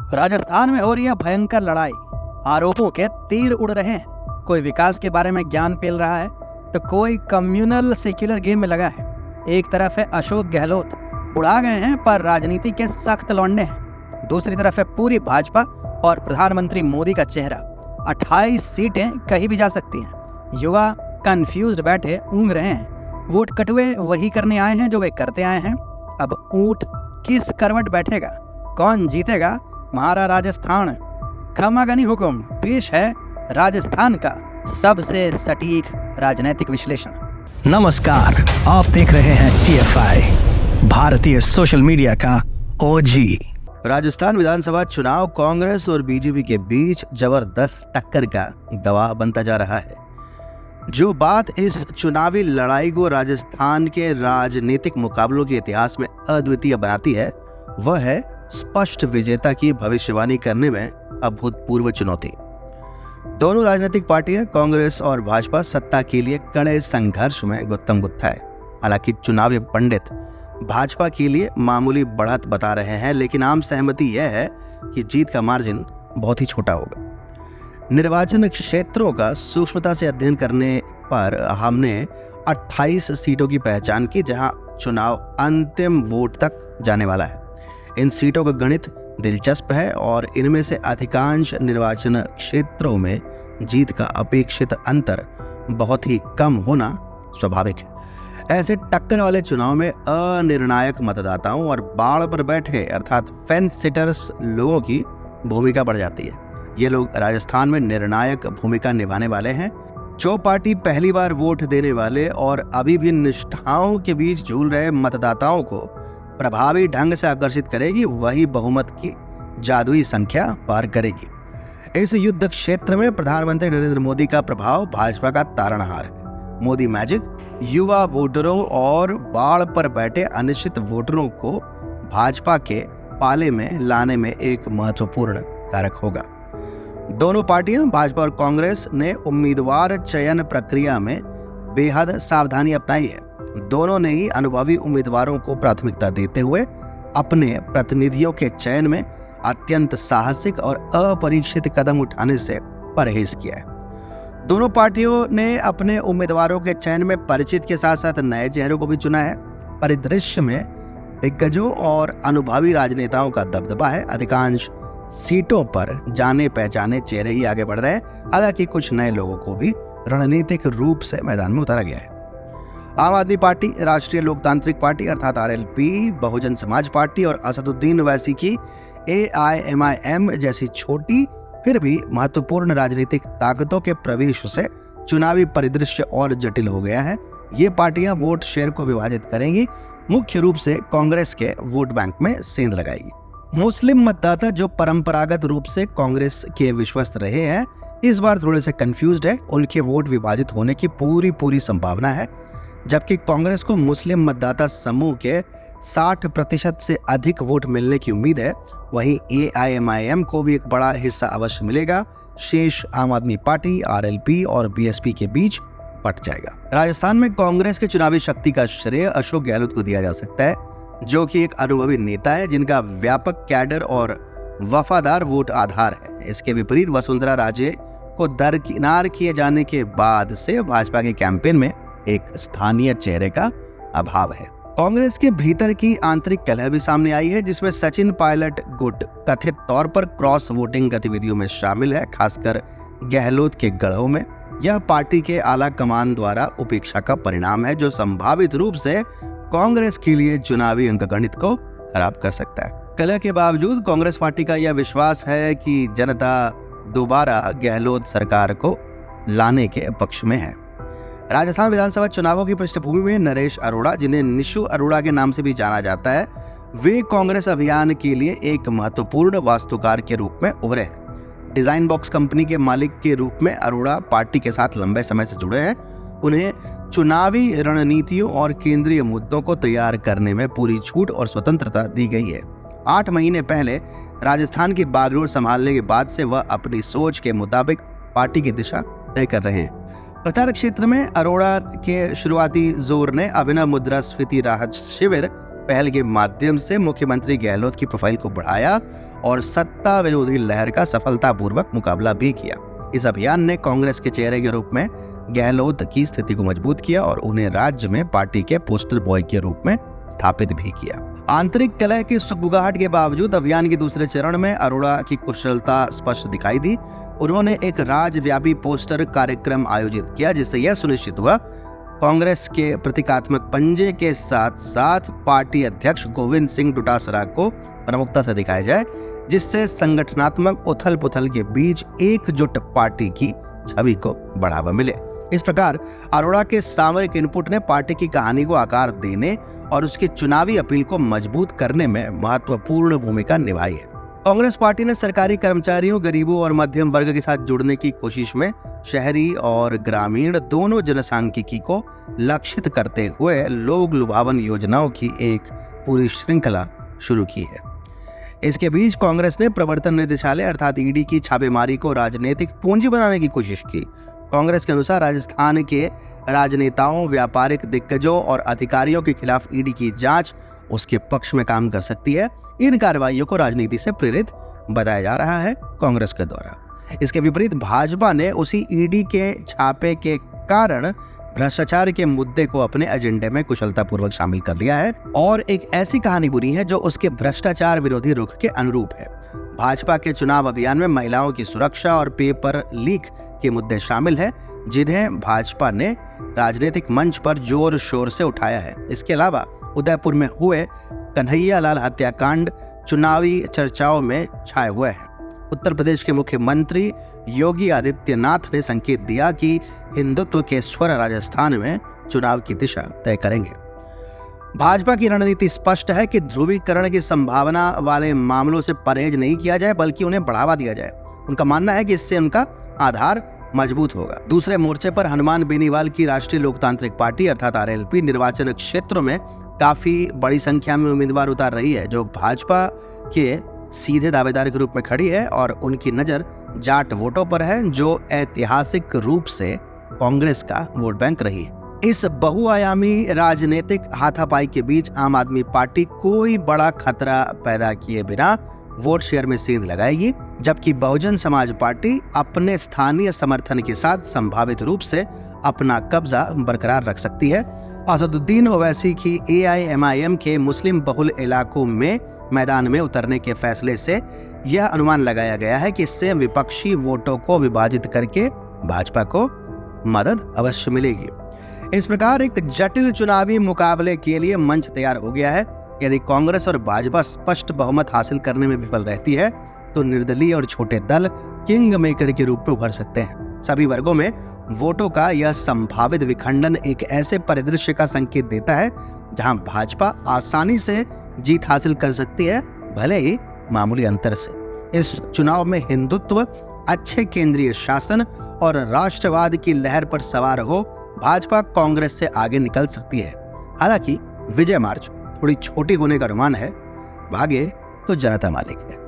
राजस्थान में हो रही है भयंकर लड़ाई। आरोपों के तीर उड़ रहे हैं। कोई विकास के बारे में ज्ञान पेल रहा है तो कोई कम्युनल सेक्युलर गेम में लगा है। एक तरफ है अशोक गहलोत, बुढ़ा गए हैं पर राजनीति के सख्त लौंडे हैं। दूसरी तरफ है पूरी भाजपा और प्रधानमंत्री मोदी का चेहरा। 28 सीटें कहीं भी जा सकती हैं। युवा कंफ्यूज्ड बैठे ऊँग रहे हैं। वोट कटुए वही करने आए हैं जो वे करते आए हैं। अब ऊँट किस करवट बैठेगा, कौन जीतेगा, हमारा राजस्थान। खमागनी हुकुम पेश है राजस्थान का सबसे सटीक राजनीतिक विश्लेषण। नमस्कार, आप देख रहे हैं TFI, भारतीय सोशल मीडिया का OG। राजस्थान विधानसभा चुनाव कांग्रेस और बीजेपी के बीच जबरदस्त टक्कर का गवाह बनता जा रहा है। जो बात इस चुनावी लड़ाई को राजस्थान के राजनीतिक मुकाबलों के इतिहास में अद्वितीय बनाती है, वह है स्पष्ट विजेता की भविष्यवाणी करने में अभूतपूर्व चुनौती। दोनों राजनीतिक पार्टियां कांग्रेस और भाजपा सत्ता के लिए कड़े संघर्ष में गुत्थम गुत्था है। हालांकि चुनावी पंडित भाजपा के लिए मामूली बढ़त बता रहे हैं, लेकिन आम सहमति यह है कि जीत का मार्जिन बहुत ही छोटा होगा। निर्वाचन क्षेत्रों का सूक्ष्मता से अध्ययन करने पर हमने 28 सीटों की पहचान की, जहां चुनाव अंतिम वोट तक जाने वाला है। इन सीटों का गणित दिलचस्प है और इनमें से अधिकांश निर्वाचन क्षेत्रों में जीत का अपेक्षित अंतर बहुत ही कम होना स्वाभाविक है। ऐसे टक्कर वाले चुनाव में अनिर्णायक मतदाताओं और बाड़ पर बैठे अर्थात फेंस सिटर्स लोगों की भूमिका बढ़ जाती है। ये लोग राजस्थान में निर्णायक भूमिका निभाने वाले हैं। जो पार्टी पहली बार वोट देने वाले और अभी भी निष्ठाओं के बीच झूल रहे मतदाताओं को प्रभावी ढंग से आकर्षित करेगी, वही बहुमत की जादुई संख्या पार करेगी। इस युद्ध क्षेत्र में प्रधानमंत्री नरेंद्र मोदी का प्रभाव भाजपा का तारणहार है। मोदी मैजिक युवा वोटरों और बाढ़ पर बैठे अनिश्चित वोटरों को भाजपा के पाले में लाने में एक महत्वपूर्ण कारक होगा। दोनों पार्टियां भाजपा और कांग्रेस ने उम्मीदवार चयन प्रक्रिया में बेहद सावधानी अपनाई है। दोनों ने ही अनुभवी उम्मीदवारों को प्राथमिकता देते हुए अपने प्रतिनिधियों के चयन में अत्यंत साहसिक और अपरीक्षित कदम उठाने से परहेज किया है। दोनों पार्टियों ने अपने उम्मीदवारों के चयन में परिचित के साथ साथ नए चेहरों को भी चुना है। परिदृश्य में दिग्गजों और अनुभवी राजनेताओं का दबदबा है। अधिकांश सीटों पर जाने पहचाने चेहरे ही आगे बढ़ रहे हैं। हालांकि कुछ नए लोगों को भी रणनीतिक रूप से मैदान में उतारा गया है। आम आदमी पार्टी, राष्ट्रीय लोकतांत्रिक पार्टी अर्थात RLP, बहुजन समाज पार्टी और असदुद्दीन ओवैसी की AIMIM जैसी छोटी फिर भी महत्वपूर्ण राजनीतिक ताकतों के प्रवेश से चुनावी परिदृश्य और जटिल हो गया है। ये पार्टियां वोट शेयर को विभाजित करेंगी, मुख्य रूप से कांग्रेस के वोट बैंक में सेंध लगाएगी। मुस्लिम मतदाता जो परंपरागत रूप से कांग्रेस के विश्वस्त रहे हैं, इस बार थोड़े से कंफ्यूज्ड है। उनके वोट विभाजित होने की पूरी संभावना है। जबकि कांग्रेस को मुस्लिम मतदाता समूह के 60% से अधिक वोट मिलने की उम्मीद है, वहीं AIMIM को भी एक बड़ा हिस्सा अवश्य मिलेगा। शेष आम आदमी पार्टी, RLP और BSP के बीच बट जाएगा। राजस्थान में कांग्रेस के चुनावी शक्ति का श्रेय अशोक गहलोत को दिया जा सकता है, जो कि एक अनुभवी नेता है जिनका व्यापक कैडर और वफादार वोट आधार है। इसके विपरीत वसुंधरा राजे को दरकिनार किए जाने के बाद से भाजपा के कैंपेन में एक स्थानीय चेहरे का अभाव है। कांग्रेस के भीतर की आंतरिक कलह भी सामने आई है, जिसमें सचिन पायलट गुट कथित तौर पर क्रॉस वोटिंग गतिविधियों में शामिल है, खासकर गहलोत के गढ़ों में। यह पार्टी के आला कमान द्वारा उपेक्षा का परिणाम है, जो संभावित रूप से कांग्रेस के लिए चुनावी अंकगणित को खराब कर सकता है। कलह के बावजूद कांग्रेस पार्टी का यह विश्वास है कि जनता दोबारा गहलोत सरकार को लाने के पक्ष में है। राजस्थान विधानसभा चुनावों की पृष्ठभूमि में नरेश अरोड़ा, जिन्हें निशु अरोड़ा के नाम से भी जाना जाता है, वे कांग्रेस अभियान के लिए एक महत्वपूर्ण वास्तुकार के रूप में उभरे हैं। डिजाइन बॉक्स कंपनी के मालिक के रूप में अरोड़ा पार्टी के साथ लंबे समय से जुड़े हैं। उन्हें चुनावी रणनीतियों और केंद्रीय मुद्दों को तैयार करने में पूरी छूट और स्वतंत्रता दी गई है। 8 महीने पहले राजस्थान की बागडोर संभालने के बाद से वह अपनी सोच के मुताबिक पार्टी की दिशा तय कर रहे हैं। प्रचार क्षेत्र में अरोड़ा के शुरुआती जोर ने अभिनव मुद्रास्फीति राहत शिविर पहल के माध्यम से मुख्यमंत्री गहलोत की प्रोफाइल को बढ़ाया और सत्ता विरोधी लहर का सफलतापूर्वक मुकाबला भी किया। इस अभियान ने कांग्रेस के चेहरे के रूप में गहलोत की स्थिति को मजबूत किया और उन्हें राज्य में पार्टी के पोस्टर बॉय के रूप में स्थापित भी किया। आंतरिक कलह की सुगबुगाहट के बावजूद अभियान के दूसरे चरण में अरोड़ा की कुशलता स्पष्ट दिखाई दी। उन्होंने एक राज्यव्यापी पोस्टर कार्यक्रम आयोजित किया, जिससे यह सुनिश्चित हुआ कांग्रेस के प्रतीकात्मक पंजे के साथ साथ पार्टी अध्यक्ष गोविंद सिंह डोटासरा को प्रमुखता से दिखाया जाए, जिससे संगठनात्मक उथल पुथल के बीच एकजुट पार्टी की छवि को बढ़ावा मिले। इस प्रकार अरोड़ा के सामरिक इनपुट ने पार्टी की कहानी को आकार देने और उसकी चुनावी अपील को मजबूत करने में महत्वपूर्ण भूमिका निभाई है। कांग्रेस पार्टी ने सरकारी कर्मचारियों, गरीबों और मध्यम वर्ग के साथ जुड़ने की कोशिश में शहरी और ग्रामीण दोनों जनसांख्यिकी को लक्षित करते हुए लोक लुभावन योजनाओं की एक पूरी श्रृंखला शुरू की है। इसके बीच कांग्रेस ने प्रवर्तन निदेशालय अर्थात ईडी की छापेमारी को राजनीतिक पूंजी बनाने की कोशिश की। कांग्रेस के अनुसार राजस्थान के राजनेताओं, व्यापारिक दिग्गजों और अधिकारियों के खिलाफ ईडी की जांच उसके पक्ष में काम कर सकती है। इन कार्रवाइयों को राजनीति से प्रेरित बताया जा रहा है कांग्रेस के द्वारा। इसके विपरीत भाजपा ने उसी ईडी के छापे के कारण भ्रष्टाचार के मुद्दे को अपने एजेंडे में कुशलतापूर्वक शामिल कर लिया है और एक ऐसी कहानी बुनी है जो उसके भ्रष्टाचार विरोधी रुख के अनुरूप है। भाजपा के चुनाव अभियान में महिलाओं की सुरक्षा और पेपर लीक के मुद्दे शामिल हैं, जिन्हें भाजपा ने राजनीतिक मंच पर जोर शोर से उठाया है। इसके अलावा उदयपुर में हुए कन्हैया लाल हत्याकांड चुनावी चर्चाओं में छाए हुए हैं। उत्तर प्रदेश के मुख्यमंत्री योगी आदित्यनाथ ने संकेत दिया कि हिंदुत्व के स्वर राजस्थान में चुनाव की दिशा तय करेंगे। भाजपा की रणनीति स्पष्ट है कि ध्रुवीकरण की संभावना वाले मामलों से परहेज नहीं किया जाए, बल्कि उन्हें बढ़ावा दिया जाए। उनका मानना है कि इससे उनका आधार मजबूत होगा। दूसरे मोर्चे पर हनुमान बेनीवाल की राष्ट्रीय लोकतांत्रिक पार्टी अर्थात आरएलपी निर्वाचन क्षेत्रों में काफी बड़ी संख्या में उम्मीदवार उतार रही है, जो भाजपा के सीधे दावेदार के रूप में खड़ी है और उनकी नजर जाट वोटों पर है, जो ऐतिहासिक रूप से कांग्रेस का वोट बैंक रही है। इस बहुआयामी राजनीतिक हाथापाई के बीच आम आदमी पार्टी कोई बड़ा खतरा पैदा किए बिना वोट शेयर में सेंध लगाएगी, जबकि बहुजन समाज पार्टी अपने स्थानीय समर्थन के साथ संभावित रूप से अपना कब्जा बरकरार रख सकती है। असदुद्दीन ओवैसी की AIMIM के मुस्लिम बहुल इलाकों में मैदान में उतरने के फैसले से यह अनुमान लगाया गया है कि इससे विपक्षी वोटों को विभाजित करके भाजपा को मदद अवश्य मिलेगी। इस प्रकार एक जटिल चुनावी मुकाबले के लिए मंच तैयार हो गया है। यदि कांग्रेस और भाजपा स्पष्ट बहुमत हासिल करने में विफल रहती है, तो निर्दलीय और छोटे दल किंग मेकर के रूप में उभर सकते हैं। सभी वर्गों में वोटों का यह संभावित विखंडन एक ऐसे परिदृश्य का संकेत देता है जहां भाजपा आसानी से जीत हासिल कर सकती है, भले ही मामूली अंतर से। इस चुनाव में हिंदुत्व, अच्छे केंद्रीय शासन और राष्ट्रवाद की लहर पर सवार हो भाजपा कांग्रेस से आगे निकल सकती है। हालांकि विजय मार्च थोड़ी छोटी होने का अनुमान है। भागे तो जनता मालिक है।